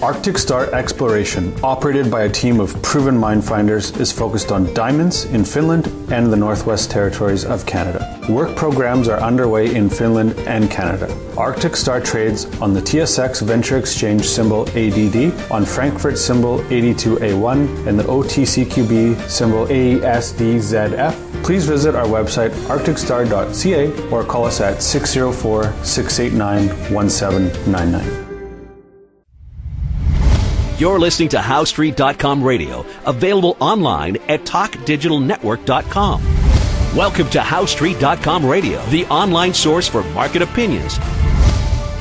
Arctic Star Exploration, operated by a team of proven mine finders, is focused on diamonds in Finland and the Northwest Territories of Canada. Work programs are underway in Finland and Canada. Arctic Star trades on the TSX Venture Exchange symbol ADD, on Frankfurt symbol 82A1, and the OTCQB symbol ASDZF. Please visit our website arcticstar.ca or call us at 604-689-1799. You're listening to HowStreet.com radio, available online at TalkDigitalNetwork.com. Welcome to HowStreet.com radio, the online source for market opinions.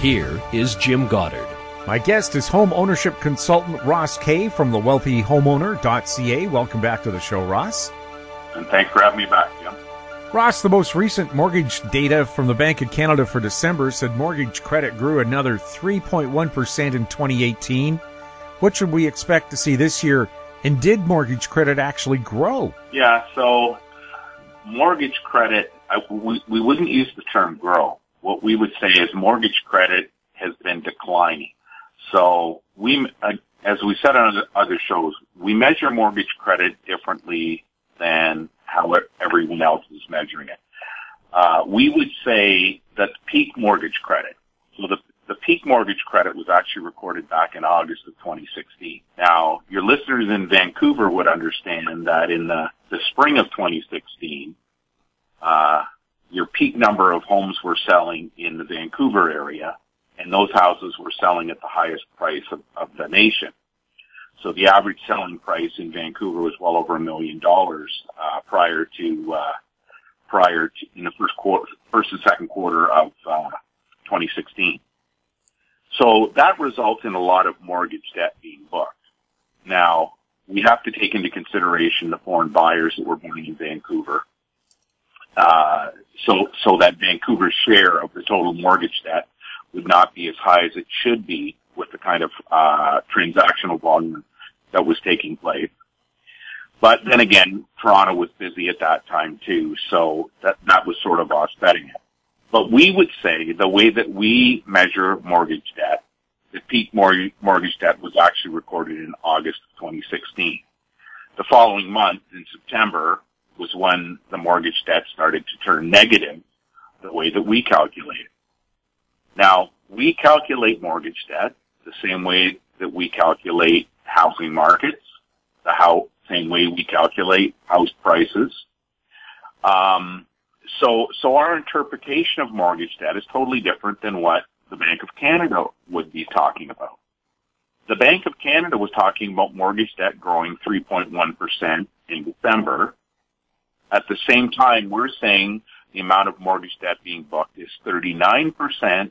Here is Jim Goddard. My guest is home ownership consultant Ross Kay from thewealthyhomeowner.ca. Welcome back to the show, Ross. And thanks for having me back, Jim. Ross, the most recent mortgage data from the Bank of Canada for December said mortgage credit grew another 3.1% in 2018. What should we expect to see this year? And did mortgage credit actually grow? Yeah, so mortgage credit, we wouldn't use the term grow. What we would say is mortgage credit has been declining. So we, as we said on other shows, we measure mortgage credit differently than how everyone else is measuring it. We would say that peak mortgage credit, so the peak mortgage credit was actually recorded back in August of 2016. Now, your listeners in Vancouver would understand that in the spring of 2016, your peak number of homes were selling in the Vancouver area, and those houses were selling at the highest price of the nation. So the average selling price in Vancouver was well over $1 million prior to in the first and second quarter of 2016. So that results in a lot of mortgage debt being booked. Now, we have to take into consideration the foreign buyers that were buying in Vancouver, so that Vancouver's share of the total mortgage debt would not be as high as it should be with the kind of transactional volume that was taking place. But then again, Toronto was busy at that time too, so that was sort of offsetting it. But we would say the way that we measure mortgage debt, the peak mortgage debt was actually recorded in August of 2016. The following month, in September, was when the mortgage debt started to turn negative, the way that we calculate it. Now, we calculate mortgage debt the same way that we calculate housing markets, same way we calculate house prices. So our interpretation of mortgage debt is totally different than what the Bank of Canada would be talking about. The Bank of Canada was talking about mortgage debt growing 3.1% in December. At the same time, we're saying the amount of mortgage debt being booked is 29%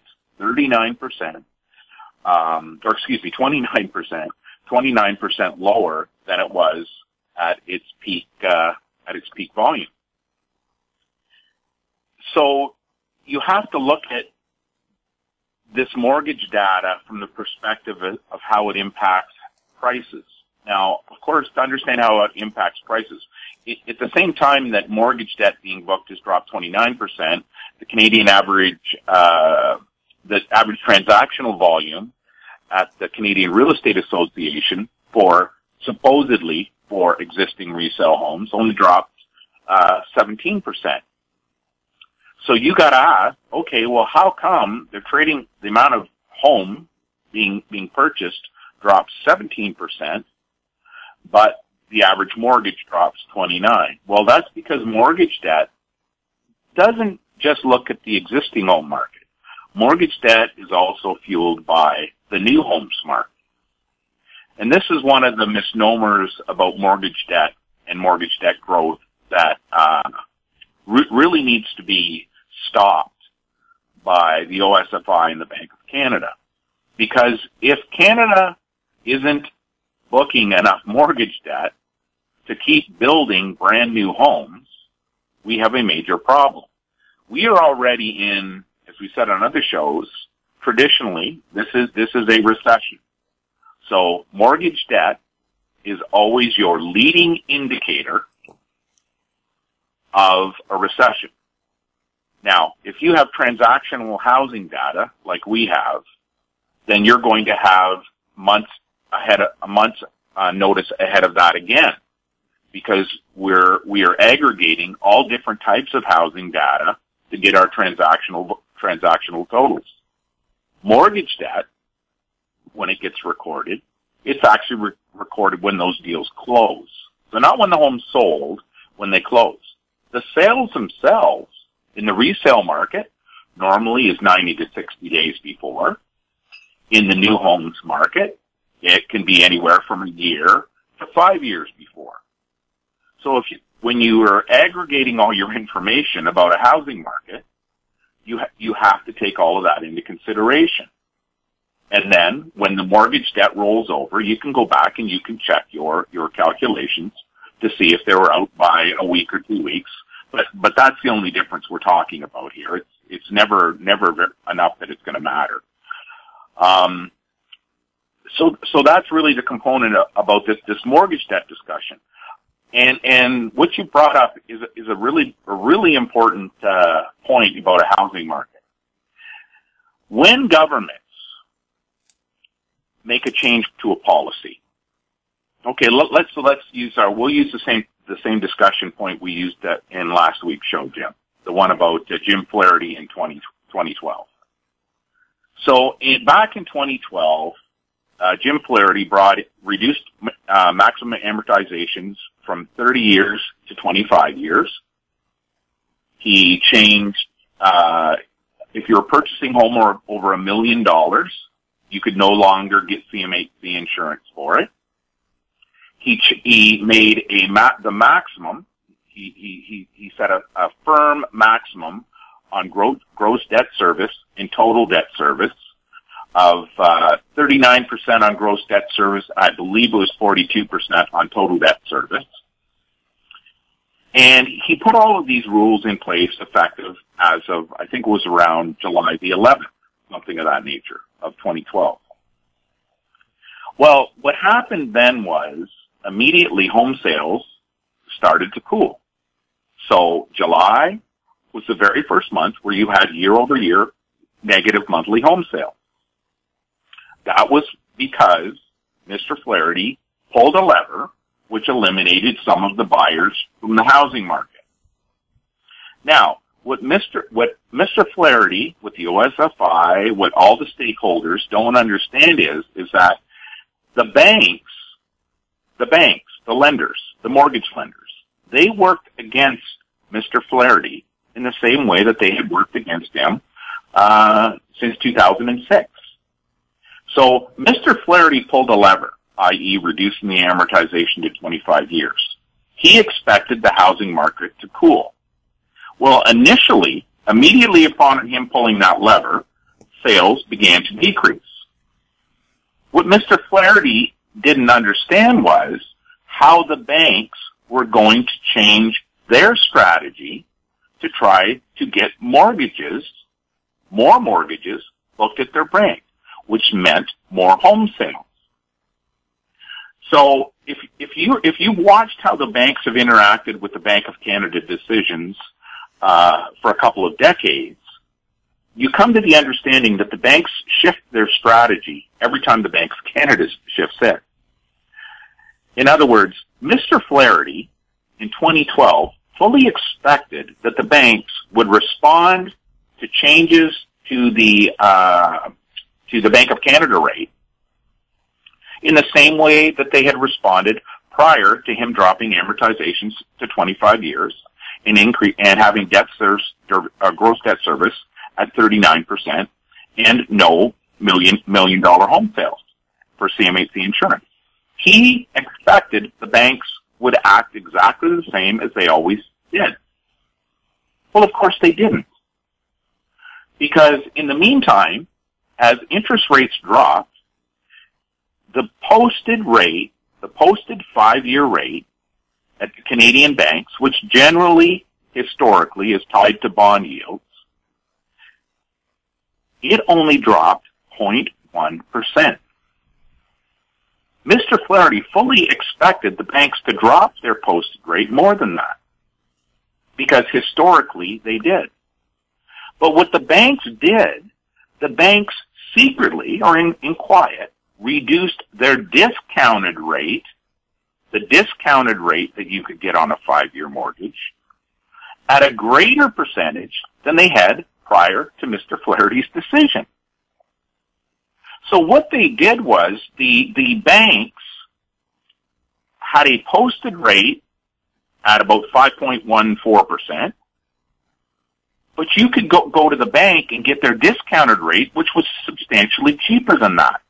lower than it was at its peak volume. So you have to look at this mortgage data from the perspective of how it impacts prices. Now, of course, to understand how it impacts prices, at the same time that mortgage debt being booked has dropped 29%, the Canadian average, the average transactional volume at the Canadian Real Estate Association supposedly for existing resale homes only dropped 17%. So you got to ask, okay, well, how come they're trading the amount of home being purchased drops 17%, but the average mortgage drops 29%? Well, that's because mortgage debt doesn't just look at the existing home market. Mortgage debt is also fueled by the new homes market. And this is one of the misnomers about mortgage debt and mortgage debt growth that really needs to be stopped by the OSFI and the Bank of Canada. Because if Canada isn't booking enough mortgage debt to keep building brand new homes, we have a major problem. We are already in, as we said on other shows, traditionally, this is a recession. So mortgage debt is always your leading indicator of a recession. Now, if you have transactional housing data like we have, then you're going to have notice ahead of that again, because we are aggregating all different types of housing data to get our transactional totals. Mortgage debt, when it gets recorded, it's actually recorded when those deals close. So not when the home's sold, when they close. The sales themselves in the resale market normally is 90 to 60 days before. In the new homes market, it can be anywhere from a year to 5 years before. So when you are aggregating all your information about a housing market, you have to take all of that into consideration. And then when the mortgage debt rolls over, you can go back and you can check your calculations to see if they were out by a week or 2 weeks. But that's the only difference we're talking about here. It's never enough that it's going to matter. So that's really the component about this mortgage debt discussion. And what you brought up is a really important point about a housing market. When governments make a change to a policy, okay, we'll use the same discussion point we used in last week's show, Jim, the one about Jim Flaherty in 2012. So back in 2012, Jim Flaherty reduced maximum amortizations from 30 years to 25 years. He changed, if you're purchasing home over $1 million, you could no longer get CMHC insurance for it. He made the maximum. He set a firm maximum on gross debt service and total debt service of 39% on gross debt service. I believe it was 42% on total debt service. And he put all of these rules in place effective as of, I think it was around July the 11th, something of that nature, of 2012. Well, what happened then was immediately home sales started to cool. So July was the very first month where you had year-over-year negative monthly home sales. That was because Mr. Flaherty pulled a lever which eliminated some of the buyers from the housing market. Now, what Mr. Flaherty, with the OSFI, what all the stakeholders don't understand is that the banks, the lenders, the mortgage lenders, they worked against Mr. Flaherty in the same way that they had worked against him since 2006. So Mr. Flaherty pulled a lever, i.e. reducing the amortization to 25 years. He expected the housing market to cool. Well, initially, immediately upon him pulling that lever, sales began to decrease. What Mr. Flaherty didn't understand was how the banks were going to change their strategy to try to get more mortgages booked at their bank, which meant more home sales. So if you watched how the banks have interacted with the Bank of Canada decisions for a couple of decades, you come to the understanding that the banks shift their strategy every time the Bank of Canada shifts it. In other words, Mr. Flaherty in 2012 fully expected that the banks would respond to changes to the Bank of Canada rate in the same way that they had responded prior to him dropping amortizations to 25 years and having gross debt service at 39% and no million dollar home sales for CMHC insurance. He expected the banks would act exactly the same as they always did. Well, of course they didn't. Because in the meantime, as interest rates dropped, the posted 5-year rate at the Canadian banks, which generally, historically, is tied to bond yields, it only dropped 0.1%. Mr. Flaherty fully expected the banks to drop their posted rate more than that, because historically they did. But what the banks did, the banks secretly, or in quiet, reduced their discounted rate, the discounted rate that you could get on a 5-year mortgage, at a greater percentage than they had prior to Mr. Flaherty's decision. So what they did was the banks had a posted rate at about 5.14%, but you could go to the bank and get their discounted rate, which was substantially cheaper than that.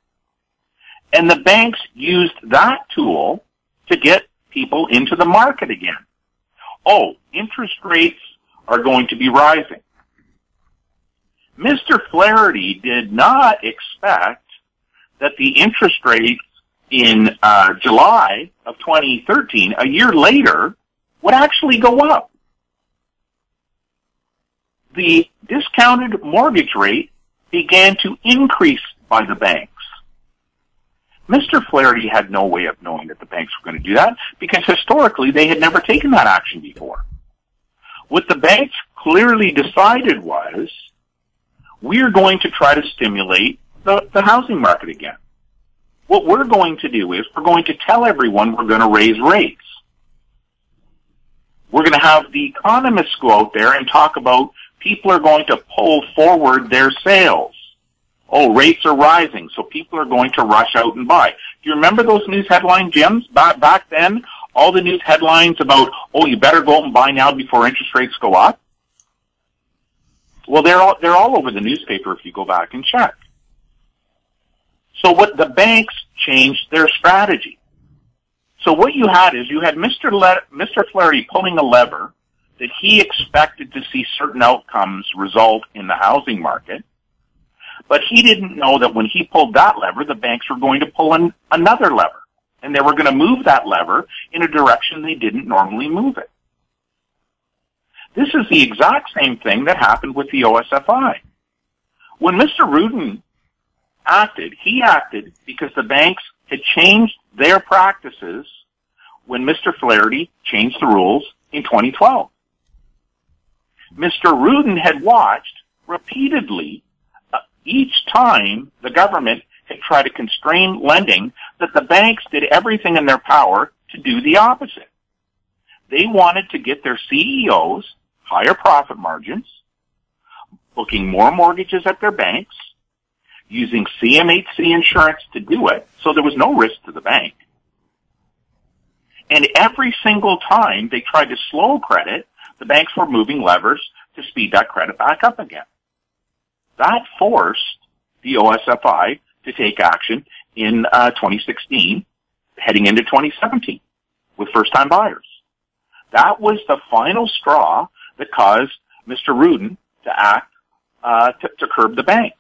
And the banks used that tool to get people into the market again. Oh, interest rates are going to be rising. Mr. Flaherty did not expect that the interest rates in July of 2013, a year later, would actually go up. The discounted mortgage rate began to increase by the banks. Mr. Flaherty had no way of knowing that the banks were going to do that because historically they had never taken that action before. What the banks clearly decided was, we're going to try to stimulate the housing market again. What we're going to do is we're going to tell everyone we're going to raise rates. We're going to have the economists go out there and talk about people are going to pull forward their sales. Oh, rates are rising, so people are going to rush out and buy. Do you remember those news headline, Jim? Back then, all the news headlines about, oh, you better go out and buy now before interest rates go up? Well, they're all over the newspaper if you go back and check. So what the banks changed their strategy. So what you had is you had Mr. Flaherty pulling a lever that he expected to see certain outcomes result in the housing market, but he didn't know that when he pulled that lever, the banks were going to pull another lever, and they were going to move that lever in a direction they didn't normally move it. This is the exact same thing that happened with the OSFI. When Mr. Rudin acted, he acted because the banks had changed their practices when Mr. Flaherty changed the rules in 2012. Mr. Rudin had watched repeatedly each time the government had tried to constrain lending that the banks did everything in their power to do the opposite. They wanted to get their CEOs higher profit margins, booking more mortgages at their banks, using CMHC insurance to do it, so there was no risk to the bank. And every single time they tried to slow credit, the banks were moving levers to speed that credit back up again. That forced the OSFI to take action in 2016, heading into 2017, with first-time buyers. That was the final straw that caused Mr. Rudin to act to curb the banks.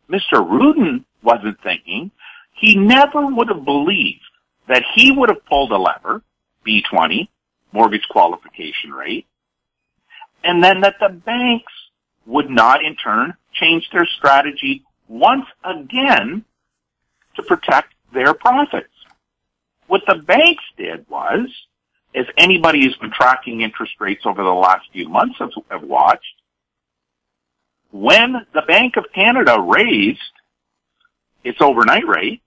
Mr. Rudin wasn't thinking, he never would have believed that he would have pulled a lever, B20, mortgage qualification rate, and then that the banks would not in turn change their strategy once again to protect their profits. What the banks did was, as anybody who's been tracking interest rates over the last few months have watched, when the Bank of Canada raised its overnight rate,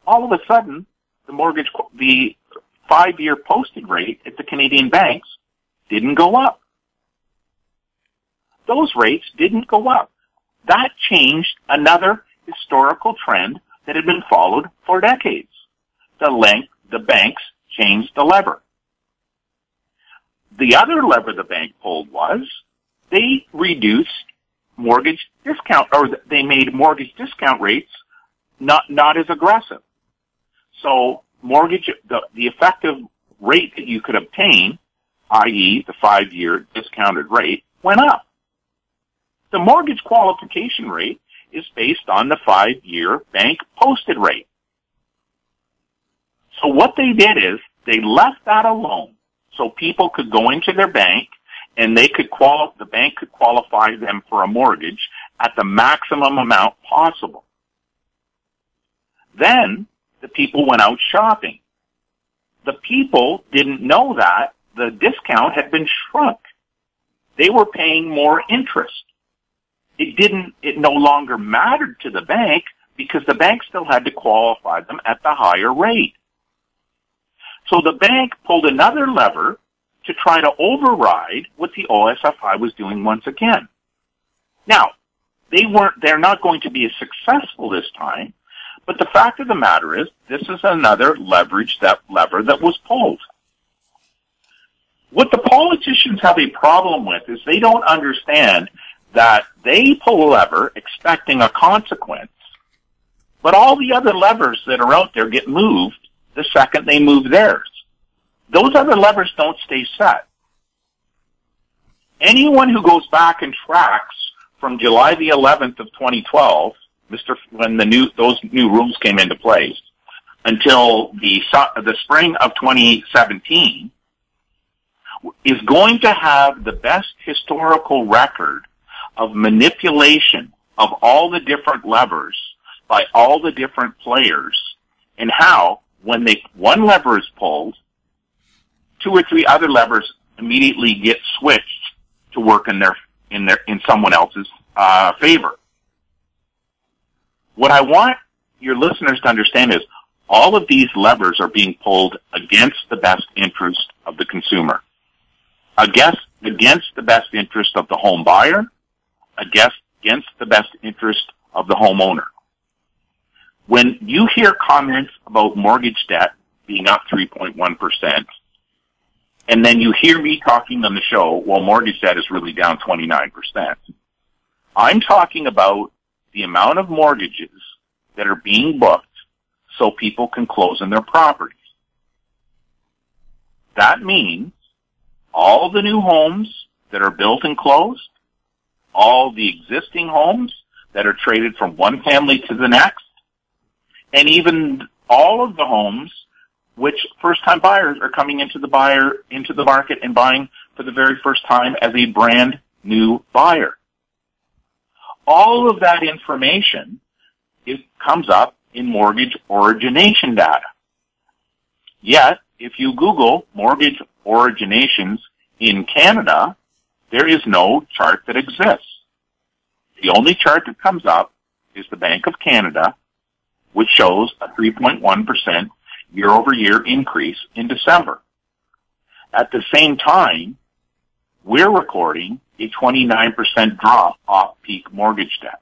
all of a sudden the 5-year posted rate at the Canadian banks didn't go up. Those rates didn't go up. That changed another historical trend that had been followed for decades. The banks changed the lever. The other lever the bank pulled was they reduced mortgage discount, or they made mortgage discount rates not as aggressive. So the effective rate that you could obtain, i.e. the 5-year discounted rate, went up. The mortgage qualification rate is based on the 5-year bank posted rate. So what they did is they left that alone so people could go into their bank and the bank could qualify them for a mortgage at the maximum amount possible. Then the people went out shopping. The people didn't know that the discount had been shrunk. They were paying more interest. It no longer mattered to the bank because the bank still had to qualify them at the higher rate. So the bank pulled another lever to try to override what the OSFI was doing once again. Now, they're not going to be as successful this time, but the fact of the matter is this is another lever that was pulled. What the politicians have a problem with is they don't understand that they pull a lever expecting a consequence, but all the other levers that are out there get moved the second they move theirs. Those other levers don't stay set. Anyone who goes back and tracks from July the 11th of 2012, when those new rules came into place, until the spring of 2017, is going to have the best historical record of manipulation of all the different levers by all the different players, and how, when one lever is pulled, 2 or 3 other levers immediately get switched to work in someone else's favor. What I want your listeners to understand is all of these levers are being pulled against the best interest of the consumer, against the best interest of the home buyer, against the best interest of the homeowner. When you hear comments about mortgage debt being up 3.1%, and then you hear me talking on the show, well, mortgage debt is really down 29%. I'm talking about the amount of mortgages that are being booked so people can close on their properties. That means all the new homes that are built and closed, all the existing homes that are traded from one family to the next, and even all of the homes which first-time buyers are coming into the market and buying for the very first time as a brand new buyer. All of that information comes up in mortgage origination data. Yet, if you Google mortgage originations in Canada, there is no chart that exists. The only chart that comes up is the Bank of Canada, which shows a 3.1% year-over-year increase in December. At the same time, we're recording a 29% drop off peak mortgage debt.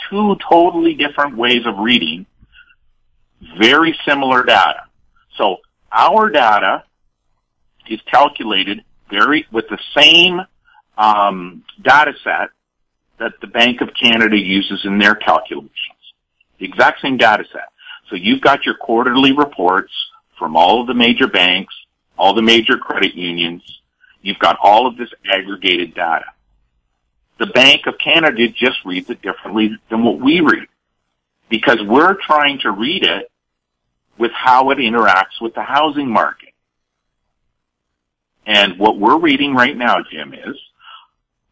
2 totally different ways of reading very similar data. So our data is calculated with the same data set that the Bank of Canada uses in their calculations. The exact same data set. So you've got your quarterly reports from all of the major banks, all the major credit unions. You've got all of this aggregated data. The Bank of Canada just reads it differently than what we read, because we're trying to read it with how it interacts with the housing market. And what we're reading right now, Jim, is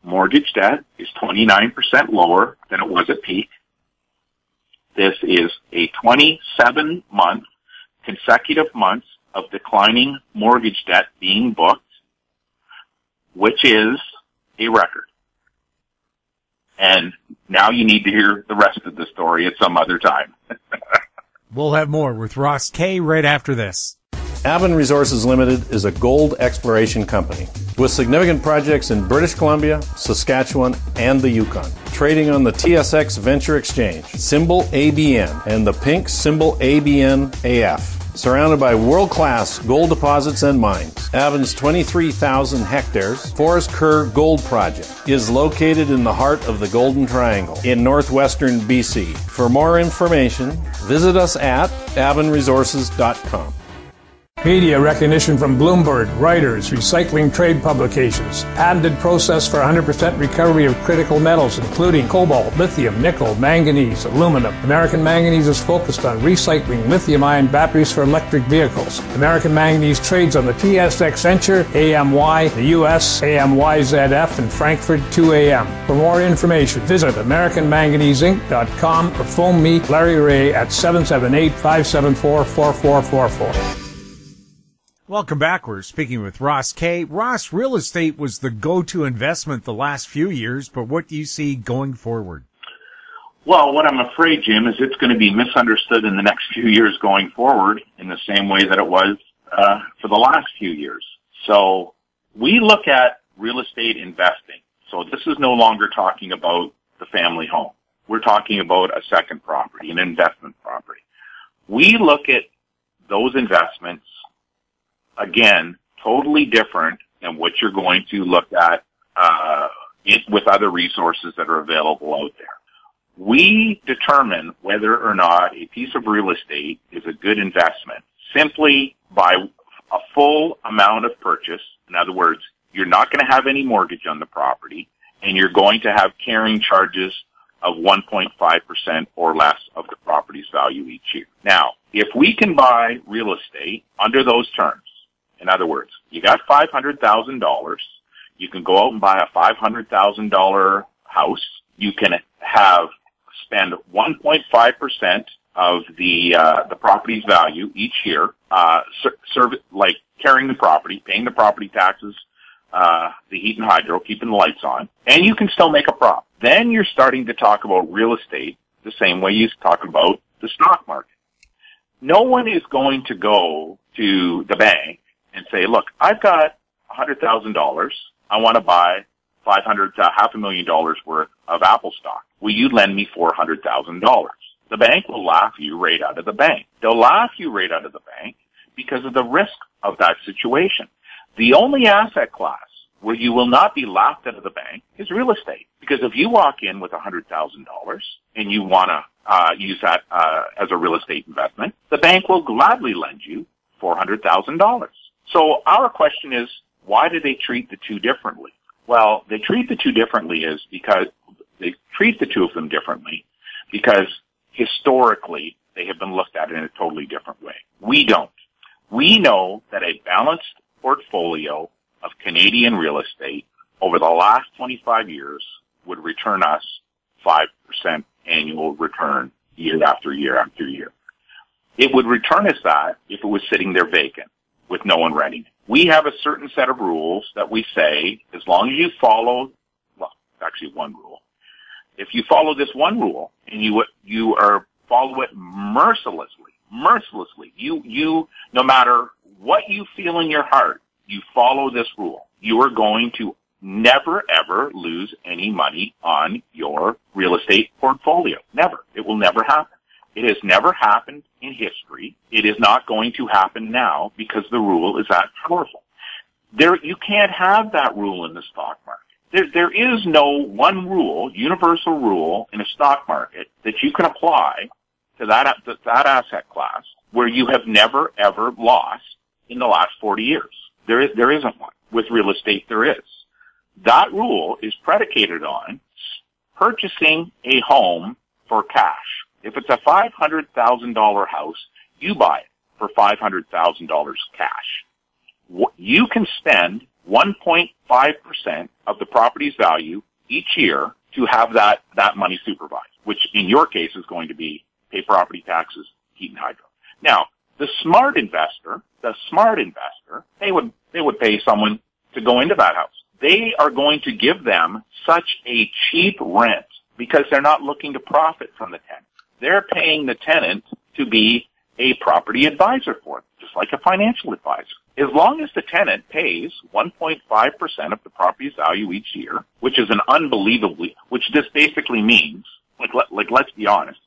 mortgage debt is 29% lower than it was at peak. This is a 27-month consecutive months of declining mortgage debt being booked, which is a record. And now you need to hear the rest of the story at some other time. We'll have more with Ross Kay right after this. Aben Resources Limited is a gold exploration company with significant projects in British Columbia, Saskatchewan, and the Yukon. Trading on the TSX Venture Exchange, symbol ABN, and the pink symbol ABN-AF. Surrounded by world-class gold deposits and mines, Aben's 23,000 hectares Forest Kerr Gold Project is located in the heart of the Golden Triangle in northwestern BC. For more information, visit us at abenresources.com. Media recognition from Bloomberg, Reuters, Recycling Trade Publications. Patented process for 100% recovery of critical metals, including cobalt, lithium, nickel, manganese, aluminum. American Manganese is focused on recycling lithium-ion batteries for electric vehicles. American Manganese trades on the TSX Venture, AMY, the US, AMYZF, and Frankfurt 2AM. For more information, visit AmericanManganeseInc.com or phone me, Larry Ray, at 778-574-4444. Welcome back. We're speaking with Ross Kay. Ross, real estate was the go-to investment the last few years, but what do you see going forward? Well, what I'm afraid, Jim, is it's going to be misunderstood in the next few years going forward in the same way that it was for the last few years. So we look at real estate investing. So this is no longer talking about the family home. We're talking about a second property, an investment property. We look at those investments, again, totally different than what you're going to look at with other resources that are available out there. We determine whether or not a piece of real estate is a good investment simply by a full amount of purchase. In other words, you're not going to have any mortgage on the property, and you're going to have carrying charges of 1.5% or less of the property's value each year. Now, if we can buy real estate under those terms, in other words, you got $500,000, you can go out and buy a $500,000 house, you can spend 1.5% of the property's value each year, like carrying the property, paying the property taxes, the heat and hydro, keeping the lights on, and you can still make a profit. Then you're starting to talk about real estate the same way you talk about the stock market. No one is going to go to the bank and say, look, I've got $100,000. I want to buy $500,000 worth of Apple stock. Will you lend me $400,000? The bank will laugh you right out of the bank. They'll laugh you right out of the bank because of the risk of that situation. The only asset class where you will not be laughed out of the bank is real estate. Because if you walk in with $100,000 and you want to use that as a real estate investment, the bank will gladly lend you $400,000. So our question is, why do they treat the two differently? Well, they treat the two differently because historically they have been looked at in a totally different way. We don't. We know that a balanced portfolio of Canadian real estate over the last 25 years would return us 5% annual return year after year after year. It would return us that if it was sitting there vacant with no one renting it. We have a certain set of rules that we say, as long as you follow, well, actually one rule. If you follow this one rule and you follow it mercilessly, you, no matter what you feel in your heart, you follow this rule, you are going to never ever lose any money on your real estate portfolio. Never. It will never happen. It has never happened in history. It is not going to happen now because the rule is that powerful. You can't have that rule in the stock market. There is no one rule, universal rule in a stock market that you can apply to that asset class where you have never ever lost in the last 40 years. There isn't one. With real estate, there is. That rule is predicated on purchasing a home for cash. If it's a $500,000 house, you buy it for $500,000 cash. You can spend 1.5% of the property's value each year to have that money supervised, which in your case is going to be pay property taxes, heat and hydro. Now, the smart investor, they would pay someone to go into that house. They are going to give them such a cheap rent because they're not looking to profit from the tenant. They're paying the tenant to be a property advisor for them, just like a financial advisor. As long as the tenant pays 1.5% of the property's value each year, which is which this basically means, like let's be honest,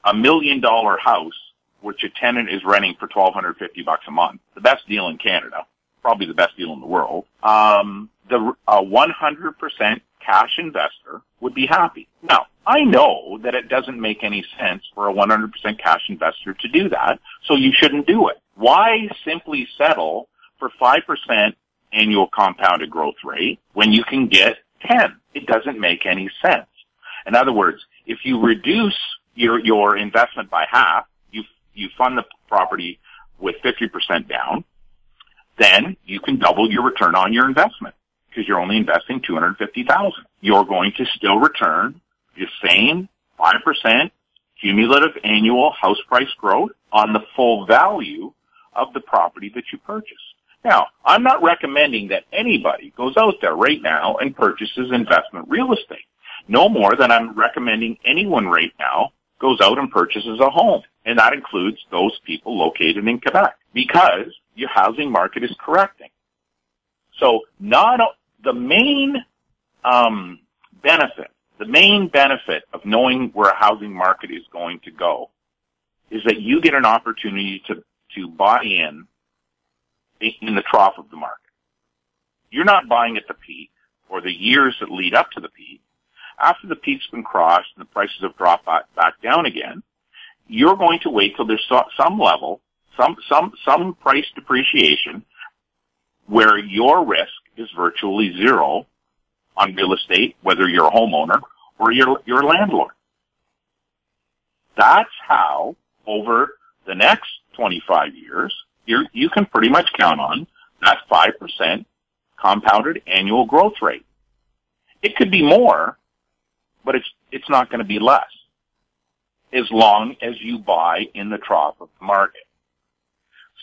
$1 million house, which a tenant is renting for $1,250 a month, the best deal in Canada, probably the best deal in the world, the 100% cash investor would be happy. Now, I know that it doesn't make any sense for a 100% cash investor to do that, so you shouldn't do it. Why simply settle for 5% annual compounded growth rate when you can get 10? It doesn't make any sense. In other words, if you reduce your investment by half, you fund the property with 50% down, then you can double your return on your investment because you're only investing $250,000. You're going to still return the same 5% cumulative annual house price growth on the full value of the property that you purchased. Now, I'm not recommending that anybody goes out there right now and purchases investment real estate No more than I'm recommending anyone right now goes out and purchases a home. And that includes those people located in Quebec, because your housing market is correcting. So the main benefit of knowing where a housing market is going to go is that you get an opportunity to buy in the trough of the market. You're not buying at the peak or the years that lead up to the peak. After the peak's been crossed and the prices have dropped back down again, you're going to wait till there's some level, some price depreciation where your risk is virtually zero on real estate, whether you're a homeowner or you're a landlord. That's how, over the next 25 years, you can pretty much count on that 5% compounded annual growth rate. It could be more, but it's not going to be less, as long as you buy in the trough of the market.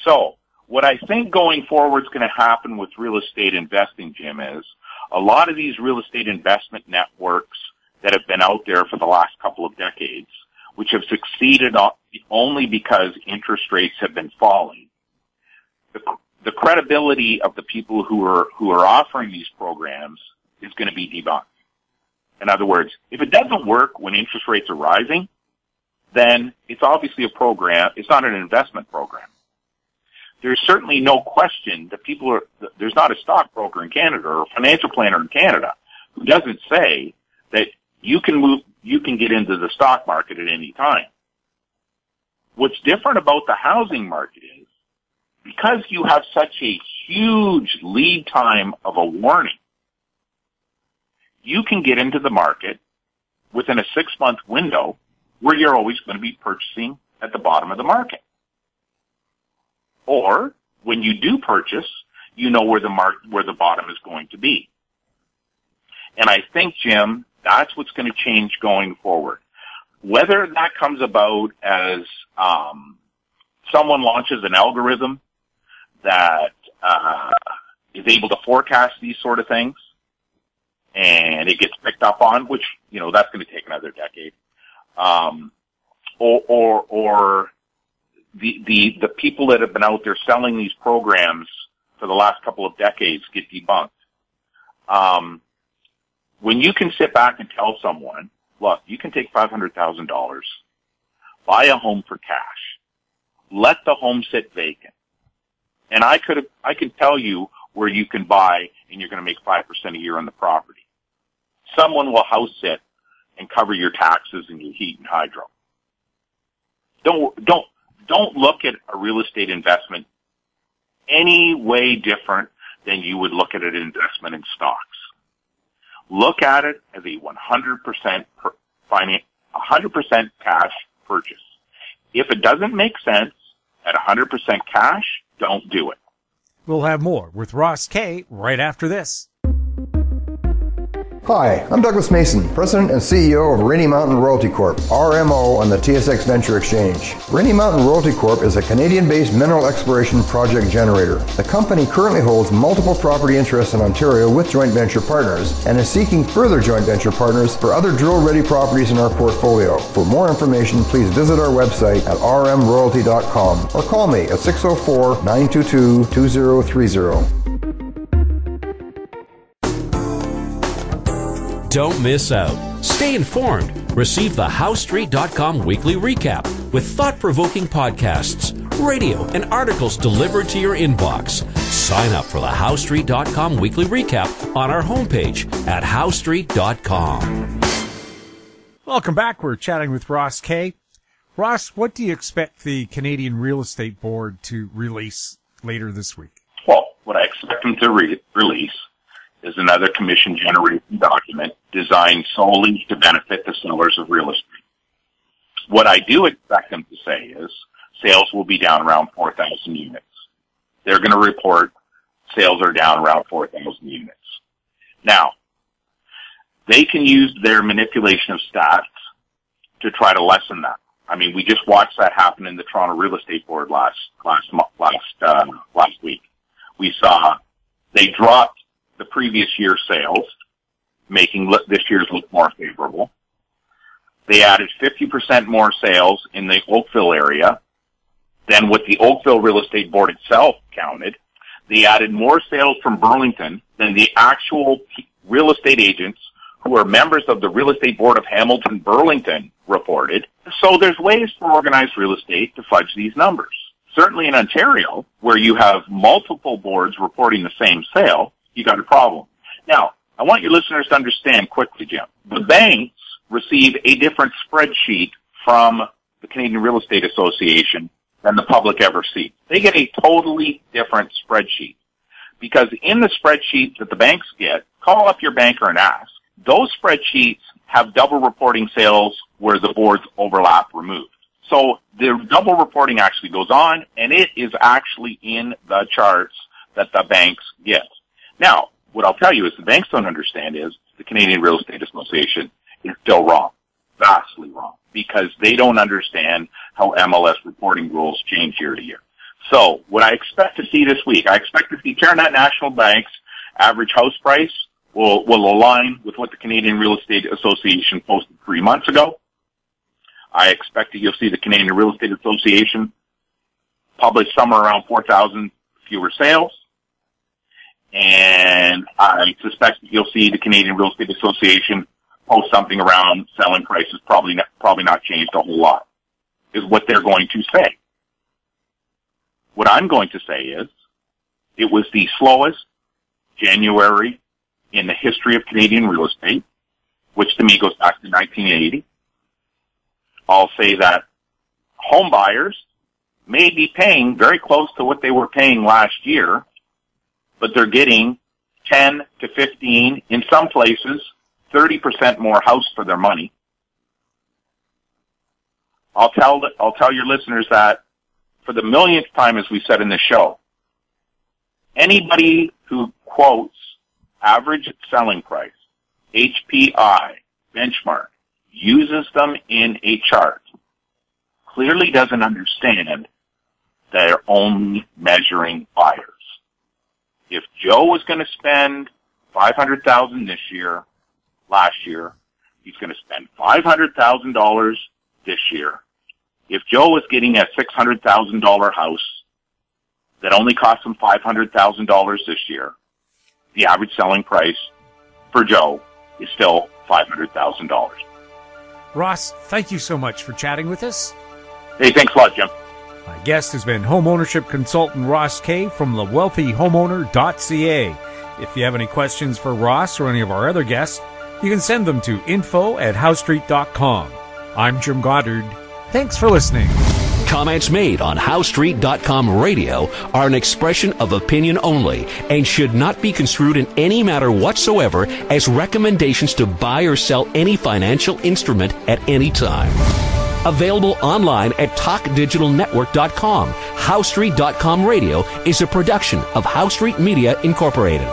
So, what I think going forward is going to happen with real estate investing, Jim, is a lot of these real estate investment networks that have been out there for the last couple of decades, which have succeeded only because interest rates have been falling, the credibility of the people who are offering these programs is going to be debunked. In other words, if it doesn't work when interest rates are rising, then it's obviously a program. It's not an investment program. There's certainly no question that there's not a stockbroker in Canada or a financial planner in Canada who doesn't say that you can get into the stock market at any time. What's different about the housing market is, because you have such a huge lead time of a warning, you can get into the market within a 6-month window where you're always going to be purchasing at the bottom of the market. Or, when you do purchase, you know where the bottom is going to be. And I think, Jim, that's what's going to change going forward. Whether that comes about as someone launches an algorithm that is able to forecast these sort of things, and it gets picked up on, which, that's going to take another decade. Or the people that have been out there selling these programs for the last couple of decades get debunked. When you can sit back and tell someone, look, you can take $500,000, buy a home for cash, let the home sit vacant, and I can tell you where you can buy and you're going to make 5% a year on the property. Someone will house sit and cover your taxes and your heat and hydro. Don't look at a real estate investment any way different than you would look at an investment in stocks. Look at it as a 100% 100% cash purchase. If it doesn't make sense at 100% cash, don't do it. We'll have more with Ross Kay right after this. Hi, I'm Douglas Mason, President and CEO of Rainy Mountain Royalty Corp., RMO, on the TSX Venture Exchange. Rainy Mountain Royalty Corp. is a Canadian-based mineral exploration project generator. The company currently holds multiple property interests in Ontario with joint venture partners and is seeking further joint venture partners for other drill-ready properties in our portfolio. For more information, please visit our website at rmroyalty.com or call me at 604-922-2030. Don't miss out. Stay informed. Receive the HowStreet.com weekly recap with thought-provoking podcasts, radio, and articles delivered to your inbox. Sign up for the HowStreet.com weekly recap on our homepage at HowStreet.com. Welcome back. We're chatting with Ross Kay. Ross, what do you expect the Canadian Real Estate Board to release later this week? Well, what I expect them to release is another commission-generating document designed solely to benefit the sellers of real estate. What I do expect them to say is sales will be down around 4,000 units. They're going to report sales are down around 4,000 units. Now, they can use their manipulation of stats to try to lessen that. I mean, we just watched that happen in the Toronto Real Estate Board last week. We saw they dropped the previous year's sales making this year's look more favorable. They added 50% more sales in the Oakville area than what the Oakville Real Estate Board itself counted. They added more sales from Burlington than the actual real estate agents who are members of the Real Estate Board of Hamilton Burlington reported. So there's ways for organized real estate to fudge these numbers. Certainly in Ontario, where you have multiple boards reporting the same sale, you got a problem. Now, I want your listeners to understand quickly, Jim. The banks receive a different spreadsheet from the Canadian Real Estate Association than the public ever sees. They get a totally different spreadsheet. Because in the spreadsheet that the banks get, call up your banker and ask. Those spreadsheets have double reporting sales where the boards overlap removed. So the double reporting actually goes on, and it is actually in the charts that the banks get. Now, what I'll tell you is the banks don't understand is the Canadian Real Estate Association is still wrong, vastly wrong, because they don't understand how MLS reporting rules change year to year. So what I expect to see this week, I expect to see Carronette National Bank's average house price will align with what the Canadian Real Estate Association posted 3 months ago. I expect that you'll see the Canadian Real Estate Association publish somewhere around 4,000 fewer sales. And I suspect that you'll see the Canadian Real Estate Association post something around selling prices probably not changed a whole lot, is what they're going to say. What I'm going to say is it was the slowest January in the history of Canadian real estate, which to me goes back to 1980. I'll say that home buyers may be paying very close to what they were paying last year, but they're getting 10 to 15, in some places, 30% more house for their money. I'll tell your listeners that for the millionth time, as we said in the show, anybody who quotes average selling price, HPI, benchmark, uses them in a chart, clearly doesn't understand they're only measuring buyers. If Joe was going to spend $500,000 this year, last year, he's going to spend $500,000 this year. If Joe was getting a $600,000 house that only cost him $500,000 this year, the average selling price for Joe is still $500,000. Ross, thank you so much for chatting with us. Hey, thanks a lot, Jim. My guest has been home ownership consultant Ross Kay from thewealthyhomeowner.ca. If you have any questions for Ross or any of our other guests, you can send them to info@howstreet.com. I'm Jim Goddard. Thanks for listening. Comments made on HowStreet.com radio are an expression of opinion only and should not be construed in any matter whatsoever as recommendations to buy or sell any financial instrument at any time. Available online at TalkDigitalNetwork.com. HowStreet.com radio is a production of HowStreet Media Incorporated.